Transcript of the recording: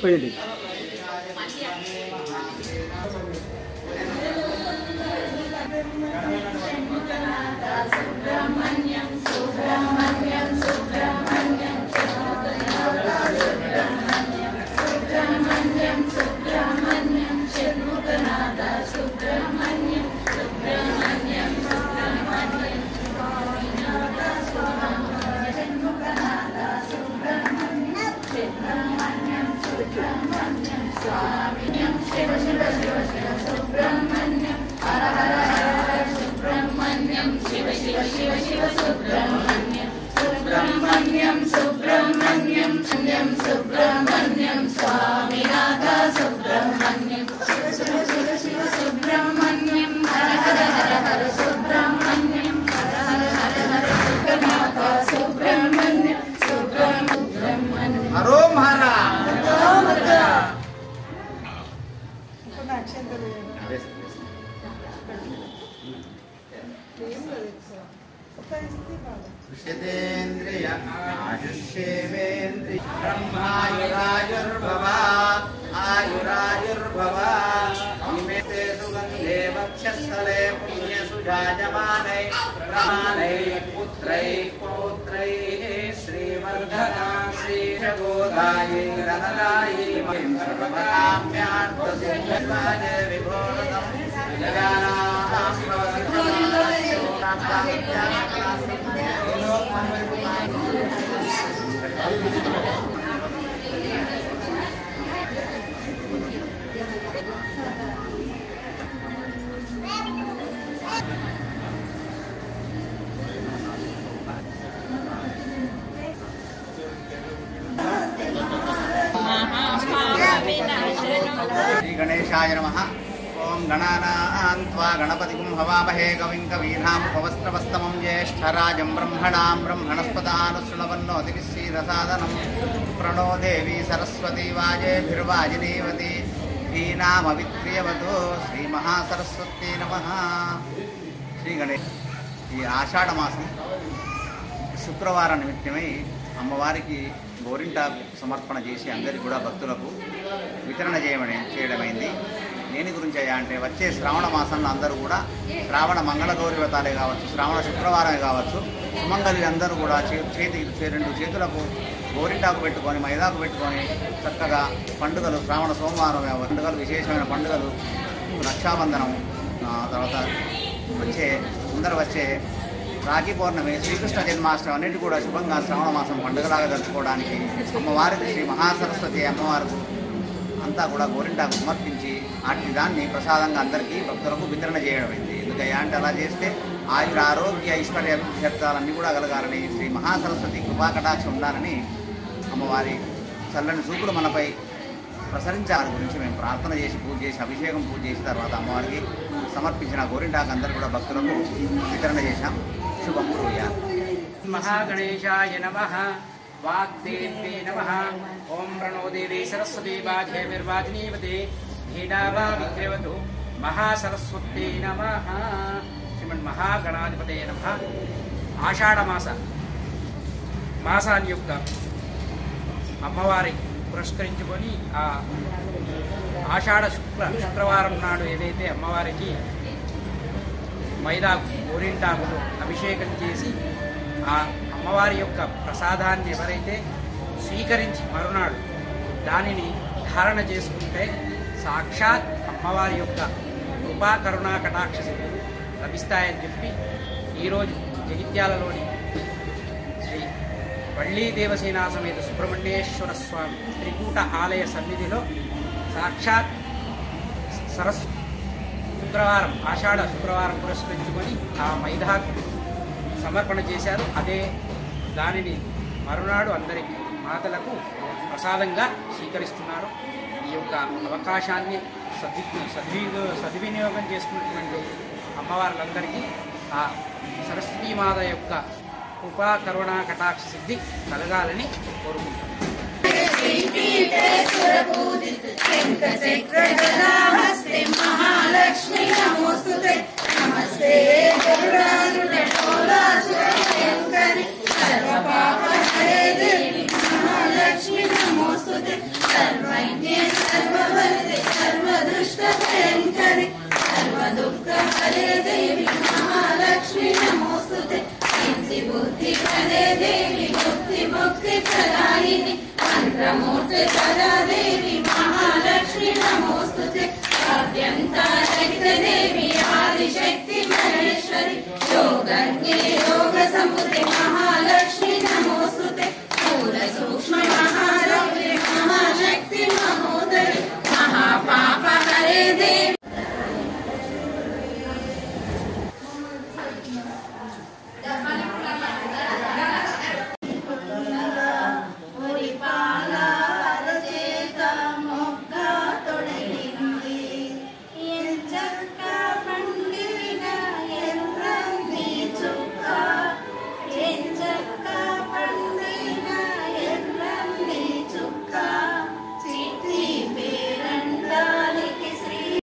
పోయింది. विषदेन्द्रिय आयुष्येवेन्द्रिय ब्रह्मायुरायुर्भवा आयुरायुर्भवा इमे ते सुगन्धे वक्षस्थले पुण्यसुजायमाने प्रमाणे पुत्रैः पौत्रैः श्रीवर्धना श्रीजगोदायै रनदायै सर्वकाम्यार्थसिद्धिर्वाजे विभोरतम् जगानां श्री गणेशाय नमः। ओं गणानां त्वा गणपतिं हवामहे कविं कवीनामुपवस्त्रवस्तमं ज्येष्ठराजं ब्रह्मणां ब्रह्मणस्पदानुशृण्वन्नोतिभिस्सीदसादनं प्रणो देवी सरस्वती वाजेभिर्वाजिनीवती धीनामवित्रियवतो श्रीमहासरस्वती नमः। श्री गणेश ఈ ఆషాఢ మాసం శుక్రవారం నిమిత్తమై అమ్మవారికి గోరింటాకు సమర్పణ చేసి అందరికీ కూడా భక్తులకు వితరణ చేయడమైంది. దేని గురించి అయ్యా అంటే వచ్చే శ్రావణ మాసంలో అందరూ కూడా శ్రావణ మంగళగౌరి వ్రతాలే కావచ్చు, శ్రావణ శుక్రవారమే కావచ్చు, సుమంగళి అందరూ కూడా రెండు చేతులకు గోరింటాకు పెట్టుకొని మైదాకు పెట్టుకొని చక్కగా పండుగలు శ్రావణ సోమవారం పండుగలు విశేషమైన పండుగలు రక్షాబంధనం తర్వాత వచ్చే రాఖీ పౌర్ణమి శ్రీకృష్ణ జన్మాష్టమి అన్నిటి కూడా శుభంగా శ్రావణ మాసం పండుగలాగా జరుపుకోవడానికి అమ్మవారికి శ్రీ మహాసరస్వతి అమ్మవారికి అంతా కూడా గోరింటాకు సమర్పించి అట్టి దాన్ని ప్రసాదంగా అందరికీ భక్తులకు వితరణ చేయడమైంది. ఎందుకయ్యా అంటే అలా చేస్తే ఆయుర ఆరోగ్య ఐశ్వర్య అభివృద్ధి కూడా కలగాలని శ్రీ మహాసరస్వతి కృపాకటాక్షం ఉండాలని అమ్మవారి చల్లని చూపులు మనపై ప్రసరించాలని గురించి మేము ప్రార్థన చేసి పూజ చేసి అభిషేకం పూజ చేసిన తర్వాత అమ్మవారికి సమర్పించిన గోరింటాకు అందరూ కూడా భక్తులకు వితరణ చేశాం. శుభం భూయాత్. महागणेशाय नमः। वाग्देव्ये नमः। ओं प्रणो देवी सरस्वती वाजेभिर्वाजिनीवते धीनावा विग्रवतु महासरस्वती नमः। श्रीमन्महागणाधिपतये नमः। आषाढ़ మాసాన్ని యొక్క అమ్మవారి పురస్కరించుకొని ఆ ఆషాఢ శుక్రవారం నాడు ఏదైతే అమ్మవారికి మైదాకు గోరింటాకులు అభిషేకం చేసి ఆ అమ్మవారి యొక్క ప్రసాదాన్ని ఎవరైతే స్వీకరించి మరునాడు దానిని ధారణ చేసుకుంటే సాక్షాత్ అమ్మవారి యొక్క కృపా కరుణా కటాక్ష లభిస్తాయని చెప్పి ఈరోజు జగిత్యాలలోని శ్రీ వళ్ళీ దేవసేనా సమేత సుబ్రహ్మణ్యేశ్వర స్వామి త్రికూట ఆలయ సన్నిధిలో సాక్షాత్ శుక్రవారం ఆషాఢ శుక్రవారం పురస్కరించుకొని ఆ మైదాకు సమర్పణ చేశారు. అదే దానిని మరునాడు అందరికీ మాతలకు ప్రసాదంగా స్వీకరిస్తున్నారు. ఈ యొక్క అవకాశాన్ని సద్వినియోగం చేసుకున్నటువంటి అమ్మవార్లందరికీ ఆ సరస్వతీమాత యొక్క కృపా కరుణా కటాక్ష సిద్ధి కలగాలని కోరుకుంటున్నాను. महालक्ष्मी नमोस्तुते नमस्ते सर्वपापहरे देवी महालक्ष्मी नमोस्तुते सर्वैः మంత్రమూర్తి సదాదేవి మహాలక్ష్మి నమోస్తుతే అత్యంత రహిత దేవి